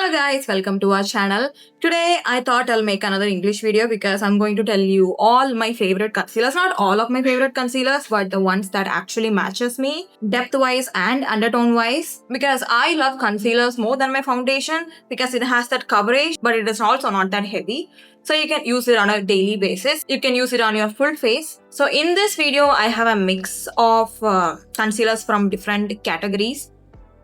Hello guys, welcome to our channel. Today I thought I'll make another English video because I'm going to tell you all my favorite concealers. Not all of my favorite concealers, but the ones that actually matches me depth wise and undertone wise. Because I love concealers more than my foundation because it has that coverage, but it is also not that heavy. So you can use it on a daily basis. You can use it on your full face. So in this video, I have a mix of concealers from different categories,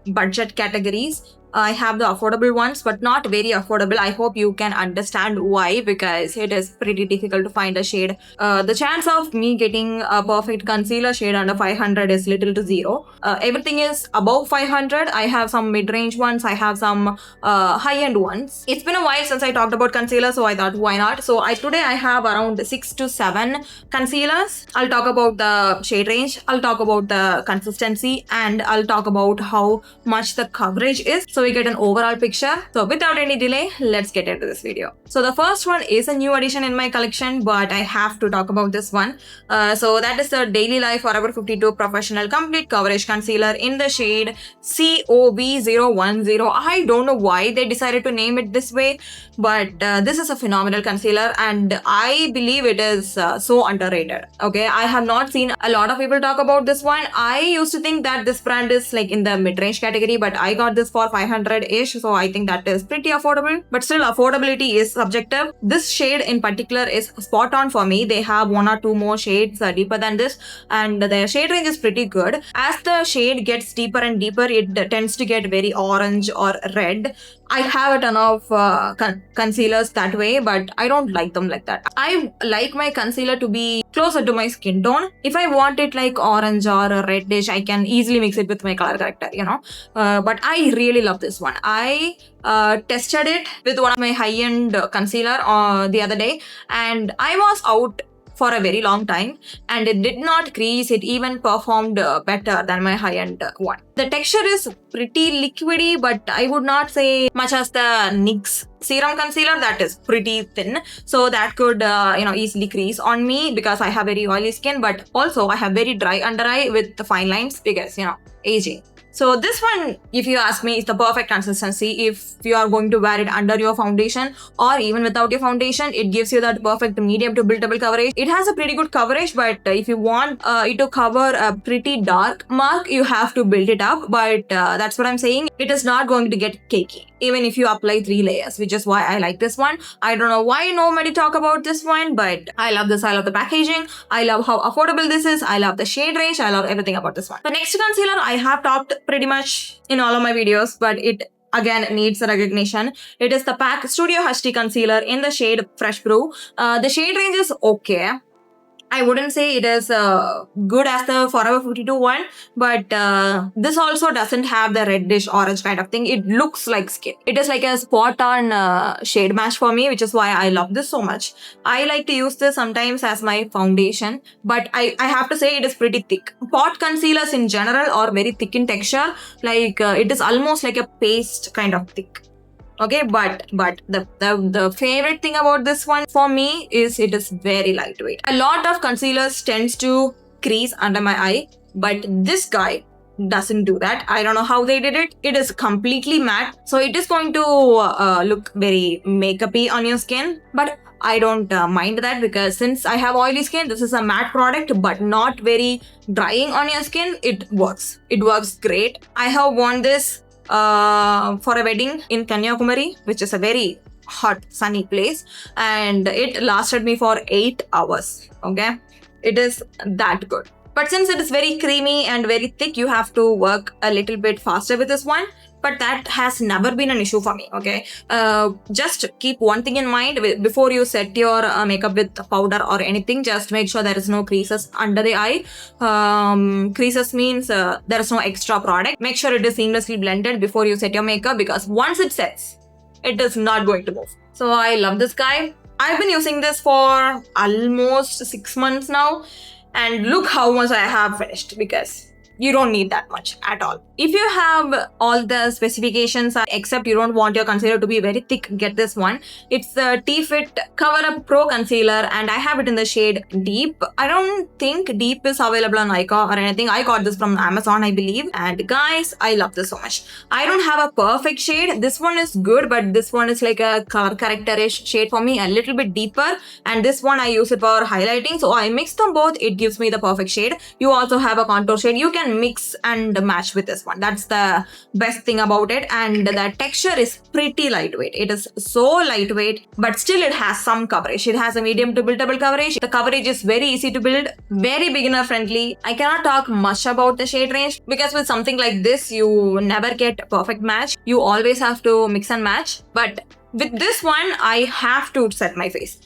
budget categories. I have the affordable ones, but not very affordable. I hope you can understand why, because it is pretty difficult to find a shade. The chance of me getting a perfect concealer shade under 500 is little to zero. Everything is above 500. I have some mid-range ones. I have some high-end ones. It's been a while since I talked about concealer, so I thought, why not? So today I have around 6 to 7 concealers. I'll talk about the shade range. I'll talk about the consistency, and I'll talk about how much the coverage is, so we get an overall picture. So without any delay, let's get into this video. So the first one is a new addition in my collection, but I have to talk about this one. So that is the Daily Life Forever 52 Professional Complete Coverage Concealer in the shade COV010. I don't know why they decided to name it this way, but this is a phenomenal concealer and I believe it is so underrated. Okay, I have not seen a lot of people talk about this one. I used to think that this brand is like in the mid-range category, but I got this for 500-ish, so I think that is pretty affordable. But still, affordability is subjective. This shade in particular is spot on for me. They have 1 or 2 more shades deeper than this, and their shade range is pretty good. As the shade gets deeper and deeper, it tends to get very orange or red. I have a ton of concealers that way, but I don't like them like that. I like my concealer to be closer to my skin tone. If I want it like orange or reddish, I can easily mix it with my color corrector, but I really love this one. I tested it with one of my high-end concealer the other day, and I was out for a very long time and it did not crease. It even performed better than my high-end one. The texture is pretty liquidy, but I would not say much as the NYX serum concealer that is pretty thin, so that could easily crease on me because I have very oily skin, but also I have very dry under eye with the fine lines because aging. So this one, if you ask me, is the perfect consistency. If you are going to wear it under your foundation or even without your foundation, it gives you that perfect medium to buildable coverage. It has a pretty good coverage, but if you want it to cover a pretty dark mark, you have to build it up. But that's what I'm saying. It is not going to get cakey, even if you apply 3 layers, which is why I like this one. I don't know why nobody talk about this one, but I love this. I love the packaging. I love how affordable this is. I love the shade range. I love everything about this one. The next concealer I have talked pretty much in all of my videos, but it again needs a recognition. It is the PAC Studio HD Concealer in the shade Fresh Brew. The shade range is okay. I wouldn't say it is good as the Forever 52 one, but this also doesn't have the reddish orange kind of thing. It looks like skin. It is like a spot on shade match for me, which is why I love this so much. I like to use this sometimes as my foundation, but I have to say it is pretty thick. Pot concealers in general are very thick in texture. Like it is almost like a paste kind of thick. Okay, but the favorite thing about this one for me is it is very lightweight. A lot of concealers tends to crease under my eye, but this guy doesn't do that. I don't know how they did it. It is completely matte, so it is going to look very makeup-y on your skin, but I don't mind that because since I have oily skin, this is a matte product but not very drying on your skin. It works. It works great. I have worn this for a wedding in Kanyakumari, which is a very hot sunny place, and it lasted me for 8 hours. Okay, it is that good. But since it is very creamy and very thick, you have to work a little bit faster with this one. But that has never been an issue for me, okay? Just keep one thing in mind before you set your makeup with powder or anything. Just make sure there is no creases under the eye. Creases means there is no extra product. Make sure it is seamlessly blended before you set your makeup, because once it sets, it is not going to move. So I love this guy. I've been using this for almost 6 months now, and look how much I have finished, because you don't need that much at all. If you have all the specifications, except you don't want your concealer to be very thick, get this one. It's the tfit coverup pro concealer, and I have it in the shade deep. I don't think deep is available on Nykaa or anything. I got this from Amazon, I believe, and guys, I love this so much. I don't have a perfect shade. This one is good, but this one is like a color corrector-ish shade for me, a little bit deeper, and this one I use it for highlighting, so I mix them both. It gives me the perfect shade. You also have a contour shade. You can mix and match with this one. That's the best thing about it. And the texture is pretty lightweight. It is so lightweight, but still it has some coverage. It has a medium to buildable coverage. The coverage is very easy to build, very beginner friendly. I cannot talk much about the shade range because with something like this, you never get perfect match. You always have to mix and match. But with this one, I have to set my face.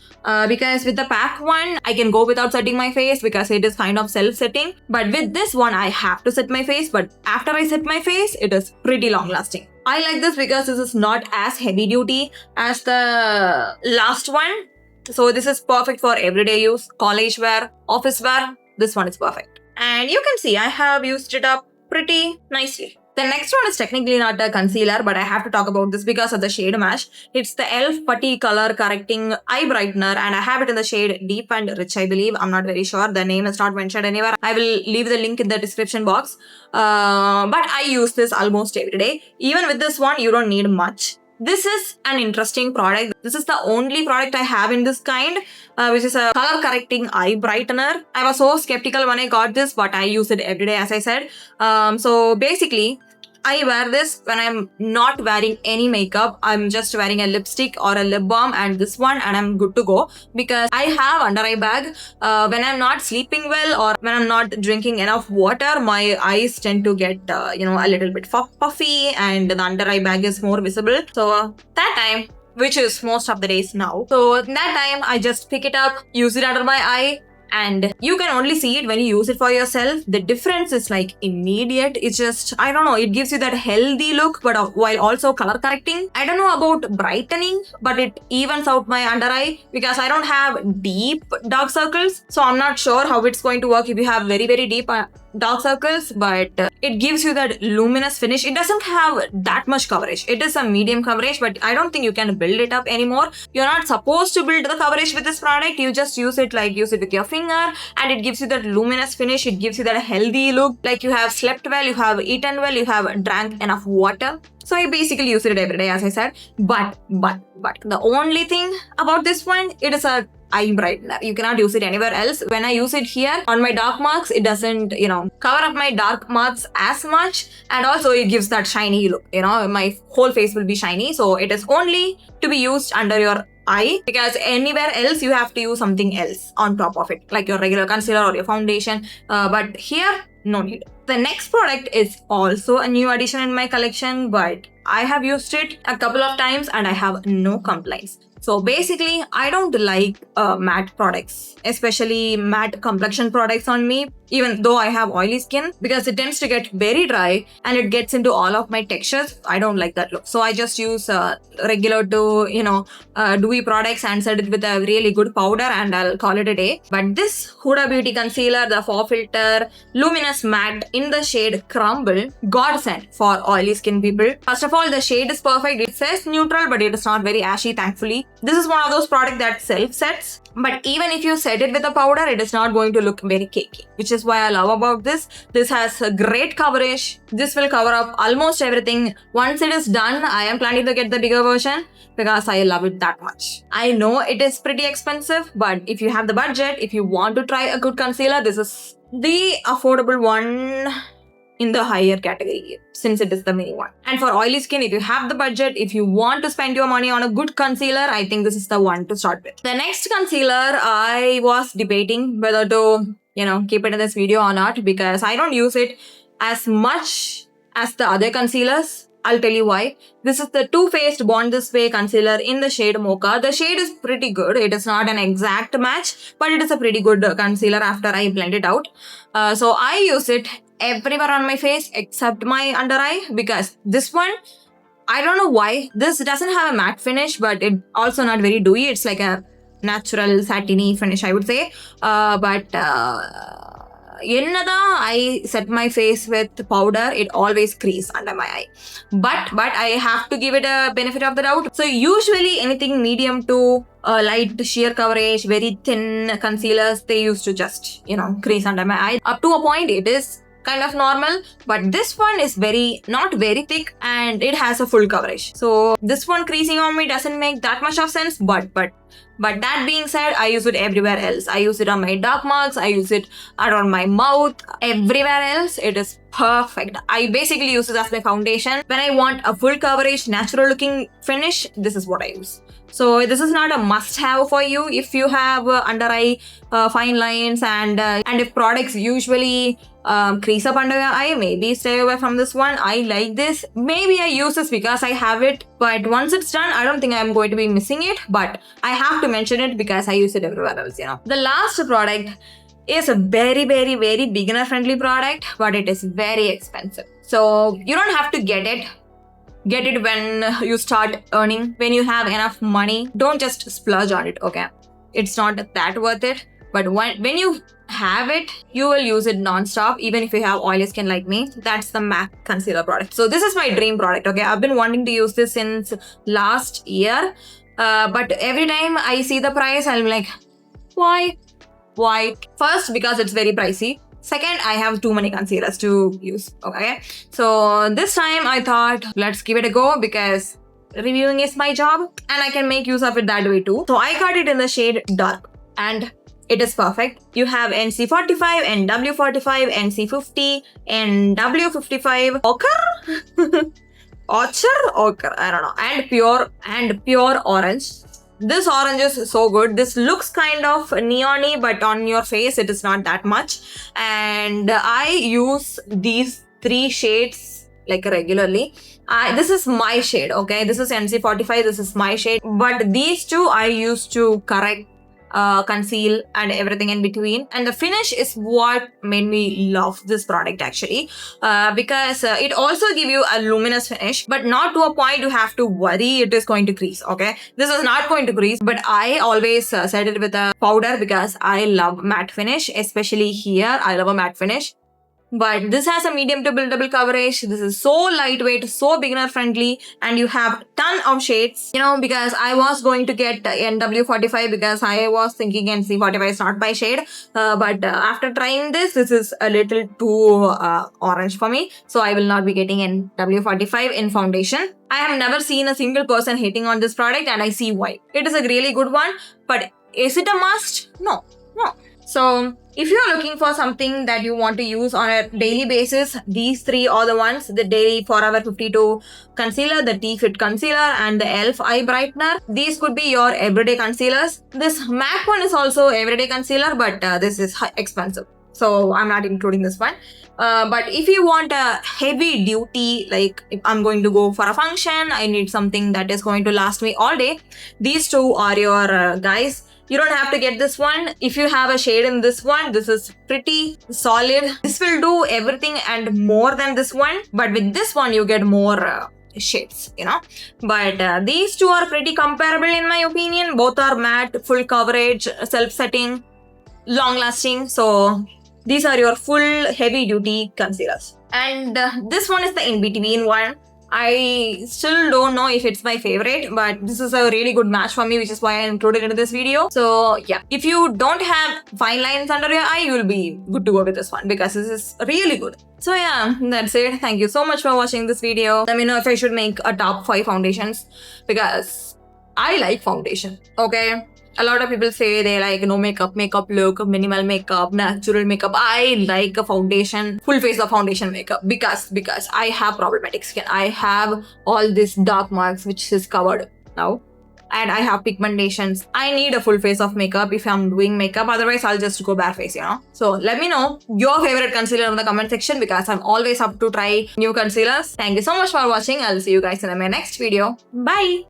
Because with the pack one, I can go without setting my face because it is kind of self-setting. But with this one, I have to set my face. But after I set my face, it is pretty long-lasting. I like this because this is not as heavy duty as the last one. So this is perfect for everyday use, college wear, office wear. This one is perfect. And you can see I have used it up pretty nicely. The next one is technically not a concealer, but I have to talk about this because of the shade match. It's the E.L.F. Putty Color Correcting Eye Brightener, and I have it in the shade Deep and Rich, I believe. I'm not very sure. The name is not mentioned anywhere. I will leave the link in the description box. But I use this almost every day. Even with this one, you don't need much. This is an interesting product. This is the only product I have in this kind, which is a color correcting eye brightener. I was so skeptical when I got this, but I use it every day, as I said. So basically, I wear this when I'm not wearing any makeup. I'm just wearing a lipstick or a lip balm and this one, and I'm good to go because I have under eye bag. When I'm not sleeping well or when I'm not drinking enough water, my eyes tend to get a little bit puffy and the under eye bag is more visible. So that time, which is most of the days now, so that time I just pick it up, use it under my eye. And you can only see it when you use it for yourself. The difference is like immediate. It's just, I don't know, it gives you that healthy look, but while also color correcting. I don't know about brightening, but it evens out my under eye because I don't have deep dark circles. So I'm not sure how it's going to work if you have very, very deep dark circles, but it gives you that luminous finish. It doesn't have that much coverage. It is a medium coverage, but I don't think you can build it up anymore. You're not supposed to build the coverage with this product. You just use it with your finger, and it gives you that luminous finish. It gives you that healthy look, like you have slept well, you have eaten well, you have drank enough water. So I basically use it every day, as I said. But the only thing about this one, it is a eye brightener. You cannot use it anywhere else. When I use it here on my dark marks, it doesn't, cover up my dark marks as much. And also it gives that shiny look, my whole face will be shiny. So it is only to be used under your eye, because anywhere else you have to use something else on top of it, like your regular concealer or your foundation. But here, no need. The next product is also a new addition in my collection, but I have used it a couple of times and I have no complaints. So basically, I don't like matte products, especially matte complexion products on me, even though I have oily skin, because it tends to get very dry and it gets into all of my textures. I don't like that look. So I just use regular to, dewy products and set it with a really good powder and I'll call it a day. But this Huda Beauty concealer, the faux filter, luminous matte in the shade Crumble, godsend for oily skin people. First of all, the shade is perfect. It says neutral, but it is not very ashy, thankfully. This is one of those products that self-sets. But even if you set it with a powder, it is not going to look very cakey, which is why I love about this. This has a great coverage. This will cover up almost everything. Once it is done, I am planning to get the bigger version because I love it that much. I know it is pretty expensive, but if you have the budget, if you want to try a good concealer, this is the affordable one in the higher category, since it is the mini one. And for oily skin, if you have the budget, if you want to spend your money on a good concealer, I think this is the one to start with. The next concealer, I was debating whether to, keep it in this video or not, because I don't use it as much as the other concealers. I'll tell you why. This is the Too Faced Born This Way concealer in the shade Mocha. The shade is pretty good. It is not an exact match, but it is a pretty good concealer after I blend it out. So I use it everywhere on my face except my under eye, because this one, I don't know why. This doesn't have a matte finish, but it also not very dewy. It's like a natural satiny finish, I would say. But I set my face with powder, it always crease under my eye. But I have to give it a benefit of the doubt. So usually anything medium to light sheer coverage, very thin concealers, they used to just, crease under my eye. Up to a point, it is kind of normal, but this one is not very thick and it has a full coverage. So this one creasing on me doesn't make that much of sense, but that being said, I use it everywhere else. I use it on my dark marks, I use it around my mouth, everywhere else. It is perfect. I basically use it as my foundation. When I want a full coverage, natural looking finish, this is what I use. So this is not a must-have for you if you have under eye fine lines and if products usually crease up under your eye, maybe stay away from this one. I like this. Maybe I use this because I have it, but once it's done, I don't think I'm going to be missing it, but I have to mention it because I use it everywhere else, The last product is a very, very, very beginner-friendly product, but it is very expensive. So you don't have to get it. Get it when you start earning, when you have enough money. Don't just splurge on it, okay? It's not that worth it. But when you have it, you will use it non-stop, even if you have oily skin like me. That's the MAC concealer product. So this is my dream product, okay? I've been wanting to use this since last year. But every time I see the price, I'm like, why? First, because it's very pricey. Second, I have too many concealers to use, okay? So this time I thought, let's give it a go because reviewing is my job and I can make use of it that way too. So I got it in the shade dark and it is perfect. You have NC45, NW45, NC50, NW55, ochre, I don't know, and pure orange. This orange is so good. This looks kind of neon-y, but on your face it is not that much. And I use these 3 shades like regularly. This is my shade, okay? This is NC45, this is my shade. But these 2 I use to correct, conceal and everything in between. And the finish is what made me love this product actually, because it also gives you a luminous finish, but not to a point you have to worry it is going to crease, okay? This is not going to crease, but I always set it with a powder because I love matte finish, especially here. I love a matte finish. But this has a medium to buildable coverage. This is so lightweight, so beginner friendly, and you have ton of shades. Because I was going to get NW45 because I was thinking NC45 is not my shade. But after trying this is a little too orange for me. So I will not be getting NW45 in foundation. I have never seen a single person hating on this product and I see why. It is a really good one, but is it a must? No. So if you're looking for something that you want to use on a daily basis, these 3 are the ones: the Daily Forever 52 concealer, the tfit concealer, and the E.L.F eye brightener. These could be your everyday concealers. This MAC one is also everyday concealer, but this is expensive, so I'm not including this one. But if you want a heavy duty, like if I'm going to go for a function, I need something that is going to last me all day, these 2 are your guys. You don't have to get this one. If you have a shade in this one, this is pretty solid. This will do everything and more than this one. But with this one, you get more shades, But these 2 are pretty comparable in my opinion. Both are matte, full coverage, self-setting, long-lasting. So these are your full heavy-duty concealers. And this one is the in-between one. I still don't know if it's my favorite, but this is a really good match for me, which is why I included it in this video. So yeah, if you don't have fine lines under your eye, you will be good to go with this one because this is really good. So yeah, that's it. Thank you so much for watching this video. Let me know if I should make a top 5 foundations because I like foundation, okay? A lot of people say they like no makeup look, minimal makeup, natural makeup. I like a foundation, full face of foundation makeup because I have problematic skin. I have all these dark marks which is covered now. And I have pigmentations. I need a full face of makeup if I'm doing makeup. Otherwise, I'll just go bare face, So let me know your favorite concealer in the comment section because I'm always up to try new concealers. Thank you so much for watching. I'll see you guys in my next video. Bye!